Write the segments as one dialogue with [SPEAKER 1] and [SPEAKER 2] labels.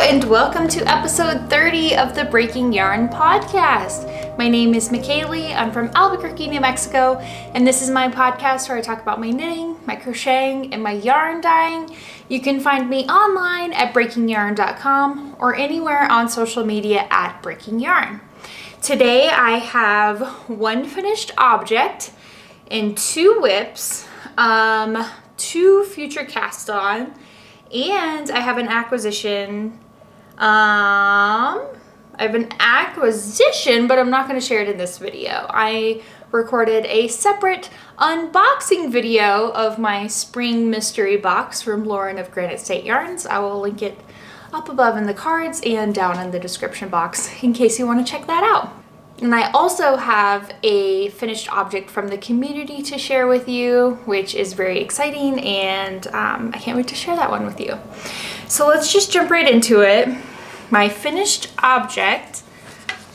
[SPEAKER 1] and welcome to episode 30 of the Breaking Yarn podcast. My name is Mikaylee. I'm from Albuquerque, New Mexico, and this is my podcast where I talk about my knitting, my crocheting, and my yarn dyeing. You can find me online at breakingyarn.com or anywhere on social media at Breaking Yarn. Today I have one finished object and two whips, two future cast on, and I have an acquisition. I have an acquisition, but I'm not going to share it in this video. I recorded a separate unboxing video of my spring mystery box from Lauren of Granite State Yarns. I will link it up above in the cards and down in the description box in case you want to check that out. And I also have a finished object from the community to share with you, which is very exciting, and I can't wait to share that one with you. So let's just jump right into it. My finished object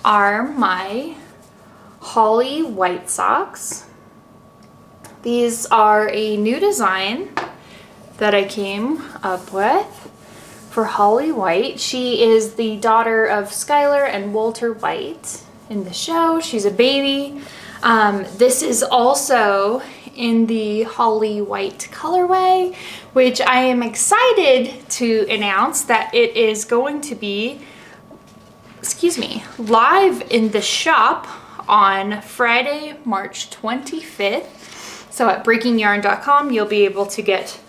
[SPEAKER 1] are my Holly white socks. These are a new design that I came up with for Holly White. She is the daughter of Skylar and Walter White in the show. She's a baby. This is also in the Holly White colorway, which I am excited to announce that it is going to be, live in the shop on Friday, March 25th. So at breakingyarn.com, you'll be able to get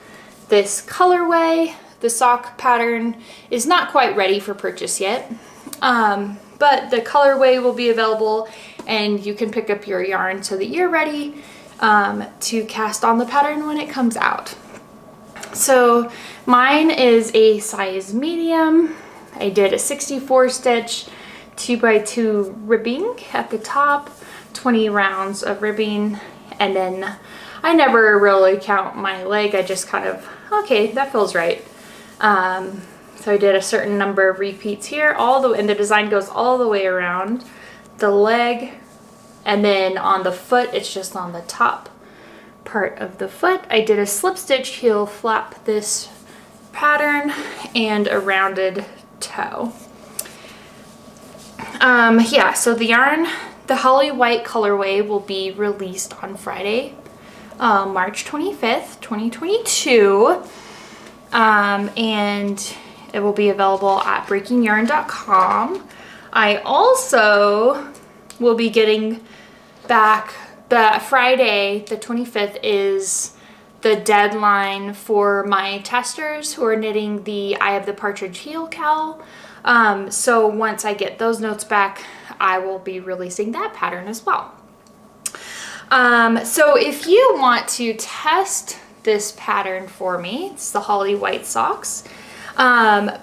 [SPEAKER 1] this colorway. The sock pattern is not quite ready for purchase yet. But the colorway will be available and you can pick up your yarn so that you're ready to cast on the pattern when it comes out. So mine is a size medium. I did a 64 stitch 2x2 ribbing at the top, 20 rounds of ribbing, and then I never really count my leg. I just kind of, okay, that feels right. So I did a certain number of repeats here, and the design goes all the way around the leg, and then on the foot, it's just on the top part of the foot. I did a slip stitch heel flap this pattern and a rounded toe. Yeah, so the yarn, the Holly White colorway will be released on Friday, March 25th, 2022, and it will be available at breakingyarn.com. I also will be getting back Friday, the 25th, is the deadline for my testers who are knitting the Eye of the Partridge heel cowl. So once I get those notes back, I will be releasing that pattern as well. So if you want to test this pattern for me, it's the Holly White socks.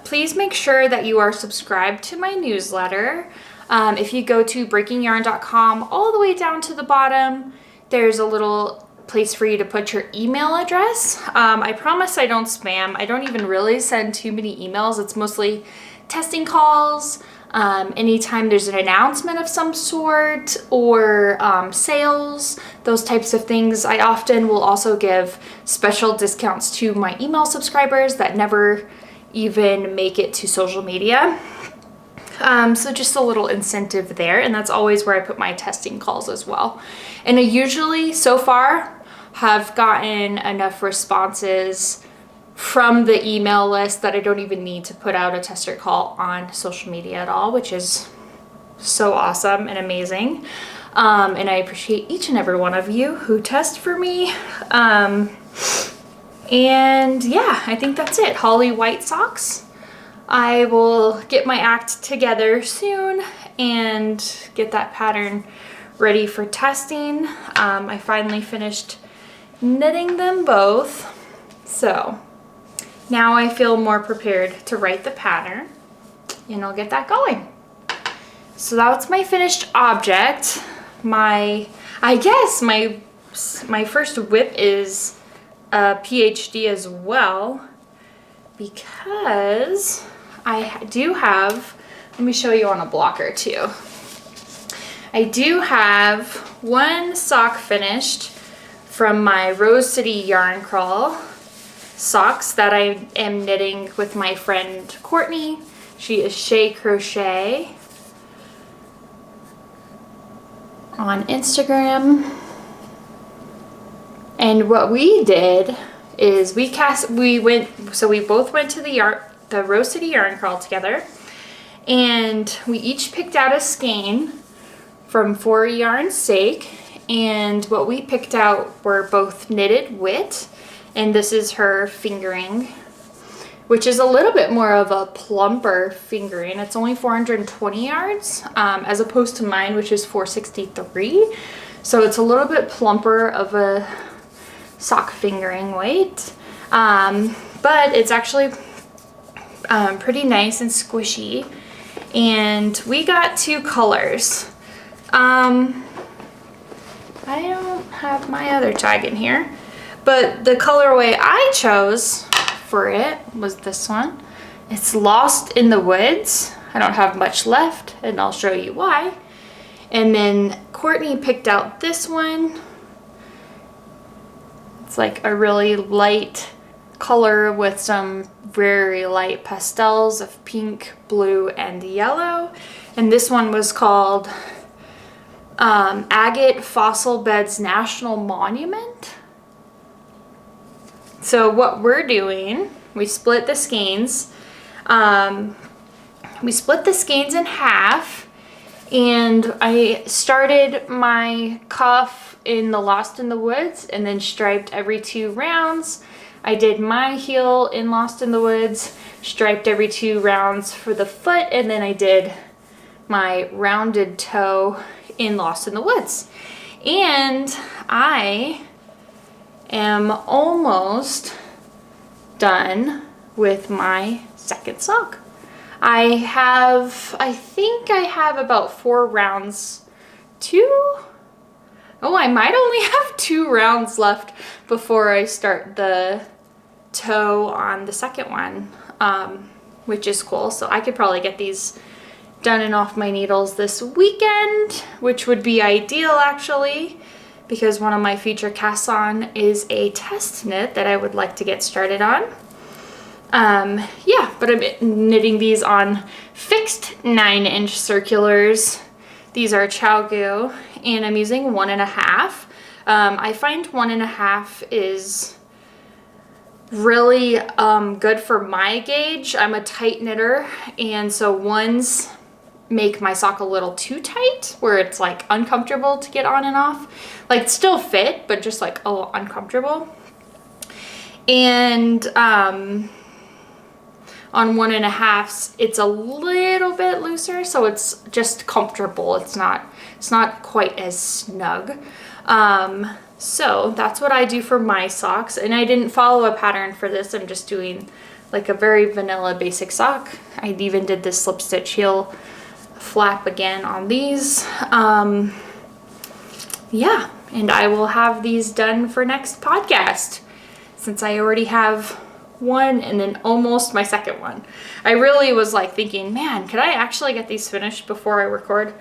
[SPEAKER 1] Please make sure that you are subscribed to my newsletter. If you go to breakingyarn.com, all the way down to the bottom, there's a little place for you to put your email address. I promise I don't spam. I don't even really send too many emails. It's mostly testing calls, anytime there's an announcement of some sort, or sales, those types of things. I often will also give special discounts to my email subscribers that never even make it to social media. So just a little incentive there, and that's always where I put my testing calls as well. And I usually, so far, have gotten enough responses from the email list that I don't even need to put out a tester call on social media at all, which is so awesome and amazing. And I appreciate each and every one of you who test for me. And yeah, I think that's it. Holly White socks. I will get my act together soon and get that pattern ready for testing. I finally finished knitting them both. So now I feel more prepared to write the pattern, and I'll get that going. So that's my finished object. I guess my first whip is a PhD as well, because I do have, let me show you on a blocker too. I do have one sock finished from my Rose City Yarn Crawl socks that I am knitting with my friend Courtney She is Shay Crochet on Instagram. And what we did is we both went to the Rose City Yarn Crawl together, and we each picked out a skein from For Yarn's Sake, and what we picked out were both knitted wit, and this is her fingering, which is a little bit more of a plumper fingering. It's only 420 yards, as opposed to mine, which is 463. So it's a little bit plumper of a sock fingering weight, but it's actually pretty nice and squishy. And we got 2 colors. I don't have my other tag in here, but the colorway I chose for it was this one. It's Lost in the Woods. I don't have much left, and I'll show you why. And then Courtney picked out this one. It's like a really light color with some very light pastels of pink, blue, and yellow. And this one was called Agate Fossil Beds National Monument. So what we're doing, we split the skeins. We split the skeins in half, and I started my cuff in the Lost in the Woods and then striped every 2 rounds. I did my heel in Lost in the Woods, striped every 2 rounds for the foot, and then I did my rounded toe in Lost in the Woods. And I am almost done with my second sock. I think I have about 4 rounds, I might only have 2 rounds left before I start the toe on the second one, which is cool. So I could probably get these done and off my needles this weekend, which would be ideal actually, because one of my future casts on is a test knit that I would like to get started on. Yeah, but I'm knitting these on fixed 9-inch circulars. These are ChowGoo, and I'm using 1.5. I find 1.5 is really good for my gauge. I'm a tight knitter, and so 1s make my sock a little too tight, where it's like uncomfortable to get on and off. Like still fit, but just like a little uncomfortable. And on 1.5s, it's a little bit looser, so it's just comfortable. It's not quite as snug. So that's what I do for my socks, and I didn't follow a pattern for this. I'm just doing like a very vanilla basic sock. I even did this slip stitch heel flap again on these. Yeah, and I will have these done for next podcast, since I already have one and then almost my second one. I really was like thinking, man, could I actually get these finished before I record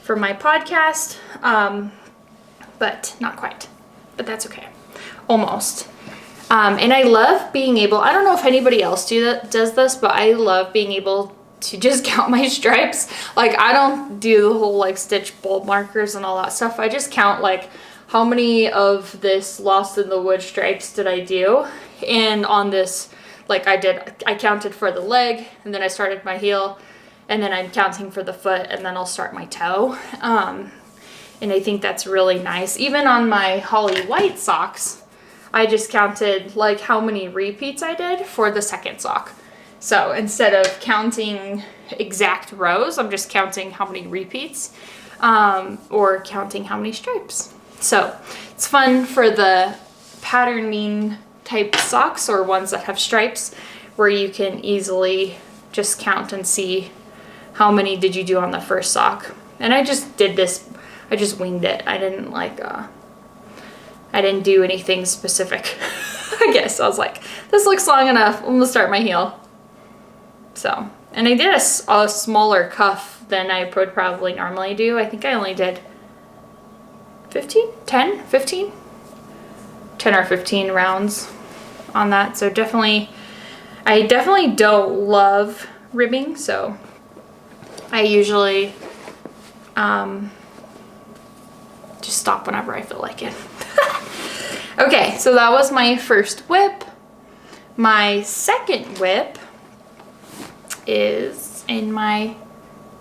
[SPEAKER 1] for my podcast? But not quite, but that's okay. Almost. And I love being able, I don't know if anybody else does this, but I love being able to just count my stripes. Like I don't do the whole like stitch bulb markers and all that stuff. I just count like how many of this Lost in the Woods stripes did I do. And on this, like I counted for the leg, and then I started my heel, and then I'm counting for the foot, and then I'll start my toe. And I think that's really nice. Even on my Holly White socks, I just counted like how many repeats I did for the second sock. So instead of counting exact rows, I'm just counting how many repeats, or counting how many stripes. So it's fun for the patterning type socks, or ones that have stripes, where you can easily just count and see how many did you do on the first sock. And I just did this, I just winged it. I didn't like, I didn't do anything specific. I guess I was like, this looks long enough, I'm gonna start my heel. So, and I did a smaller cuff than I would probably normally do. I think I only did 10 or 15 rounds on that. So definitely, I definitely don't love ribbing, so I usually just stop whenever I feel like it. Okay, so that was my first whip. My second whip is in my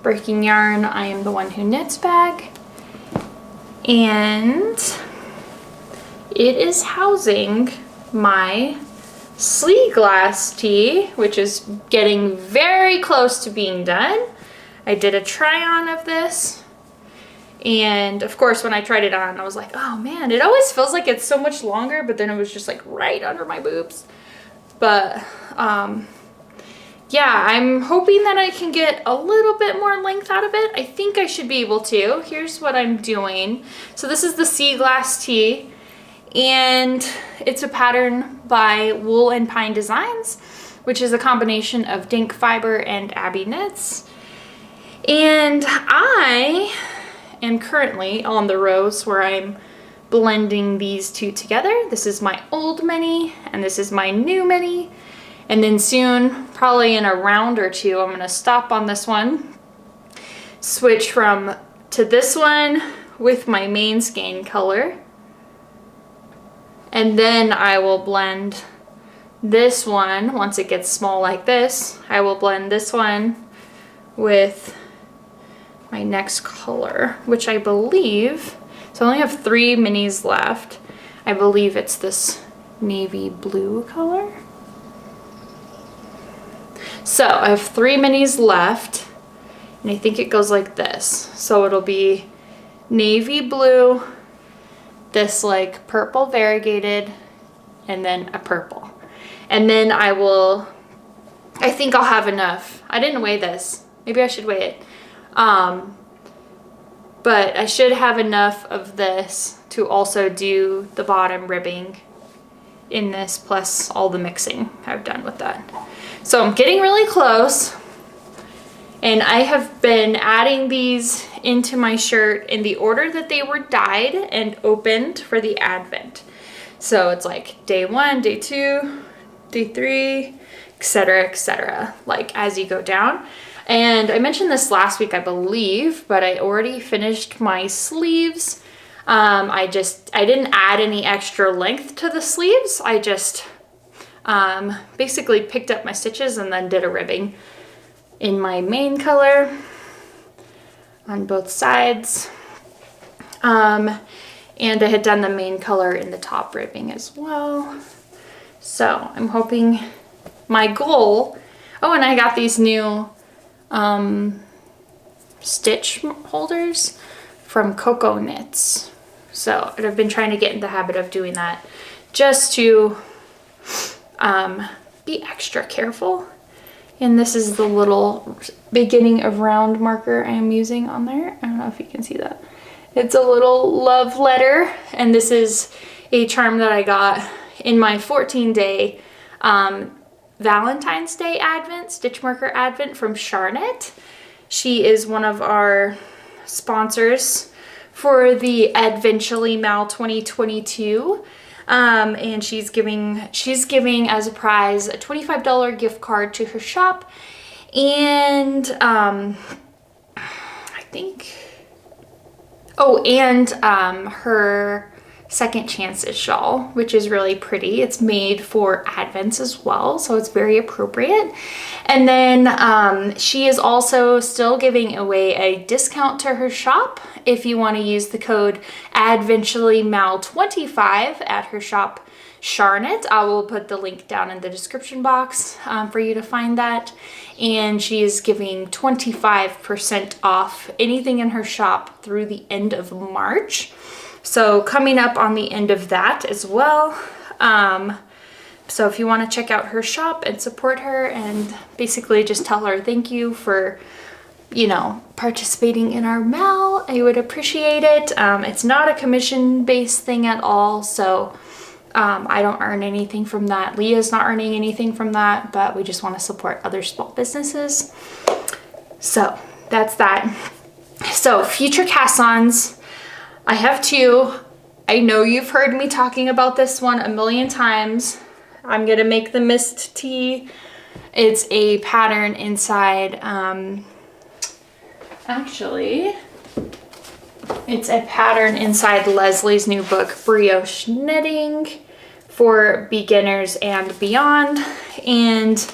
[SPEAKER 1] Breaking Yarn I Am the One Who Knits bag, and it is housing my Slee glass tee, which is getting very close to being done. I did a try-on of this, and of course when I tried it on I was like, oh man, it always feels like it's so much longer, but then it was just like right under my boobs. But yeah, I'm hoping that I can get a little bit more length out of it. I think I should be able to. Here's what I'm doing. So this is the Sea Glass tee, and it's a pattern by Wool and Pine Designs, which is a combination of Dink Fiber and Abby Knits. And I am currently on the rows where I'm blending these two together. This is my old mini and this is my new mini. And then soon, probably in a round or two, I'm gonna stop on this one, switch to this one with my main skein color. And then I will blend this one, once it gets small like this, I will blend this one with my next color, which I believe, so I only have 3 minis left. I believe it's this navy blue color. So I have 3 minis left, and I think it goes like this. So it'll be navy blue, this like purple variegated, and then a purple. And then I think I'll have enough. I didn't weigh this. Maybe I should weigh it. But I should have enough of this to also do the bottom ribbing in this, plus all the mixing I've done with that. So I'm getting really close, and I have been adding these into my shirt in the order that they were dyed and opened for the advent. So it's like day 1, day 2, day 3, etc., like as you go down. And I mentioned this last week, I believe, but I already finished my sleeves. I didn't add any extra length to the sleeves. I just basically picked up my stitches and then did a ribbing in my main color on both sides. And I had done the main color in the top ribbing as well. So I'm hoping my goal, oh, and I got these new stitch holders from Cocoa Knits. So I've been trying to get in the habit of doing that just to be extra careful. And this is the little beginning of round marker I am using on there. I don't know if you can see that. It's a little love letter, and this is a charm that I got in my 14-day Valentine's Day Advent, Stitch Marker Advent from Granite. She is one of our sponsors for the Adventully Mal 2022. And she's giving as a prize a $25 gift card to her shop, and I think, oh, and her Second Chances shawl, which is really pretty. It's made for Advents as well, so it's very appropriate. And then she is also still giving away a discount to her shop if you want to use the code AdventurelyMal25 at her shop Granite. I will put the link down in the description box for you to find that. And she is giving 25% off anything in her shop through the end of March. So coming up on the end of that as well. So if you want to check out her shop and support her and basically just tell her thank you for, you know, participating in our mal, I would appreciate it. It's not a commission-based thing at all, so I don't earn anything from that. Leah's not earning anything from that, but we just want to support other small businesses. So that's that. So future cast-ons. I have 2. I know you've heard me talking about this one a million times. I'm gonna make the mist tee It's a pattern inside, actually, it's a pattern inside Lesley's new book, Brioche Knitting for Beginners and Beyond. And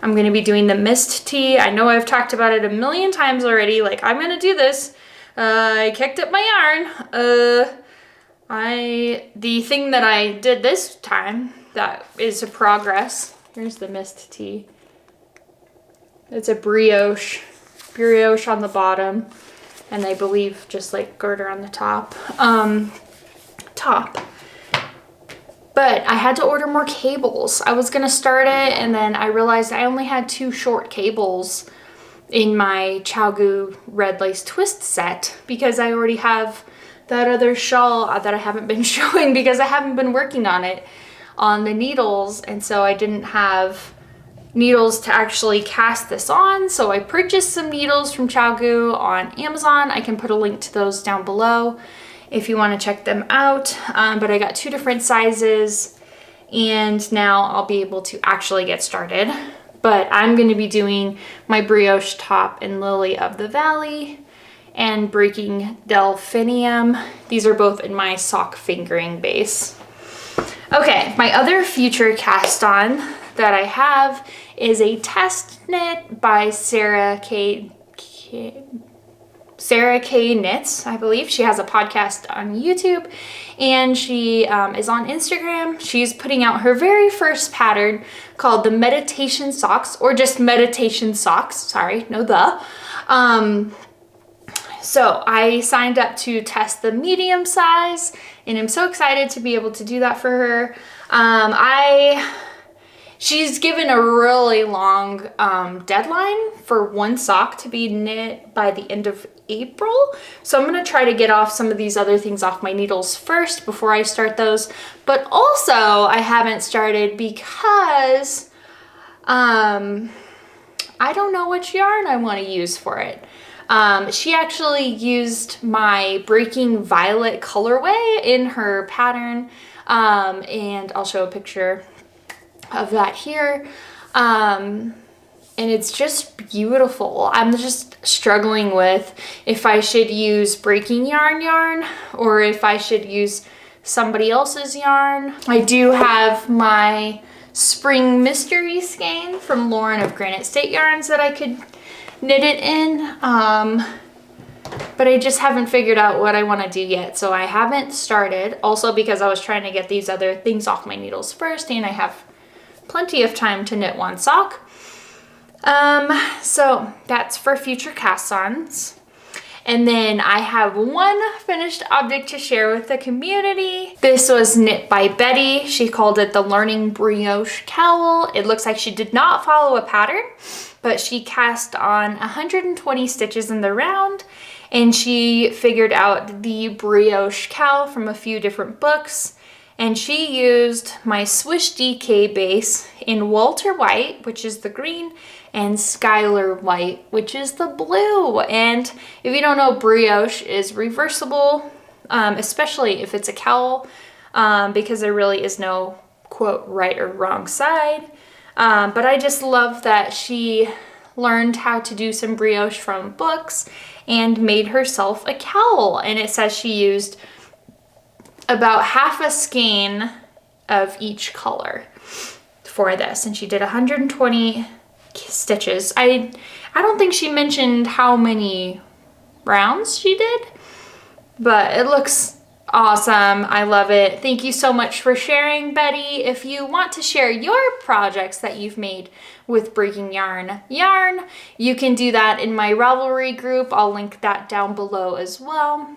[SPEAKER 1] I'm going to be doing the mist tee. I know I've talked about it a million times already. Like, I'm going to do this. I kicked up my yarn. The thing that I did this time that is a progress. Here's the mist tee. It's a brioche on the bottom, and I believe just like garter on the top. But I had to order more cables. I was gonna start it, and then I realized I only had 2 short cables in my Chowgu red lace twist set because I already have that other shawl that I haven't been showing because I haven't been working on it on the needles, and so I didn't have needles to actually cast this on. So I purchased some needles from Chowgu on Amazon. I can put a link to those down below if you want to check them out. But I got 2 different sizes, and now I'll be able to actually get started. But I'm going to be doing my brioche top in Lily of the Valley and breaking delphinium. These are both in my sock fingering base. Okay, my other future cast on that I have is a test knit by Sarah K Knits, I believe. She has a podcast on YouTube, and she is on Instagram. She's putting out her very first pattern called the Meditation Socks, or just Meditation Socks, sorry, no the. So I signed up to test the medium size, and I'm so excited to be able to do that for her. She's given a really long deadline for one sock to be knit by the end of April. So I'm going to try to get off some of these other things off my needles first before I start those. But also I haven't started because I don't know which yarn I want to use for it. She actually used my Breaking Violet colorway in her pattern, and I'll show a picture of that here. And it's just beautiful. I'm just struggling with if I should use Breaking yarn or if I should use somebody else's yarn. I do have my Spring Mystery skein from Lauren of Granite State Yarns that I could knit it in, but I just haven't figured out what I want to do yet, so I haven't started. Also because I was trying to get these other things off my needles first, and I have plenty of time to knit one sock. So that's for future cast-ons. And then I have one finished object to share with the community. This was knit by Betty. She called it the Learning Brioche Cowl. It looks like she did not follow a pattern, but she cast on 120 stitches in the round, and she figured out the brioche cowl from a few different books. And she used my Swish DK base in Walter White, which is the green, and Skylar White, which is the blue. And if you don't know, brioche is reversible, especially if it's a cowl, because there really is no, quote, right or wrong side. But I just love that she learned how to do some brioche from books and made herself a cowl. And it says she used about half a skein of each color for this, and she did 120 stitches. I don't think she mentioned how many rounds she did, but it looks awesome. I love it. Thank you so much for sharing, Betty. If you want to share your projects that you've made with Breaking Yarn, you can do that in my Ravelry group. I'll link that down below as well.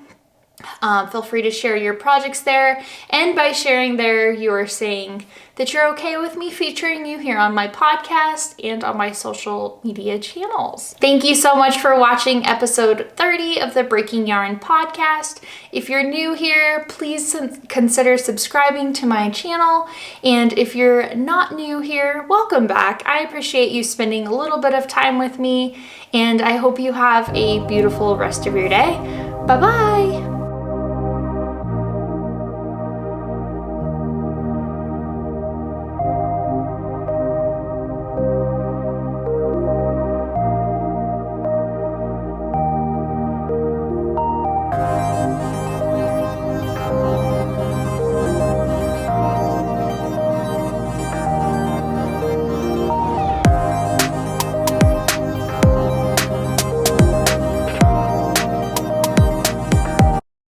[SPEAKER 1] Feel free to share your projects there, and by sharing there, you are saying that you're okay with me featuring you here on my podcast and on my social media channels. Thank you so much for watching episode 30 of the Breaking Yarn podcast. If you're new here, please consider subscribing to my channel, and if you're not new here, welcome back. I appreciate you spending a little bit of time with me, and I hope you have a beautiful rest of your day. Bye-bye!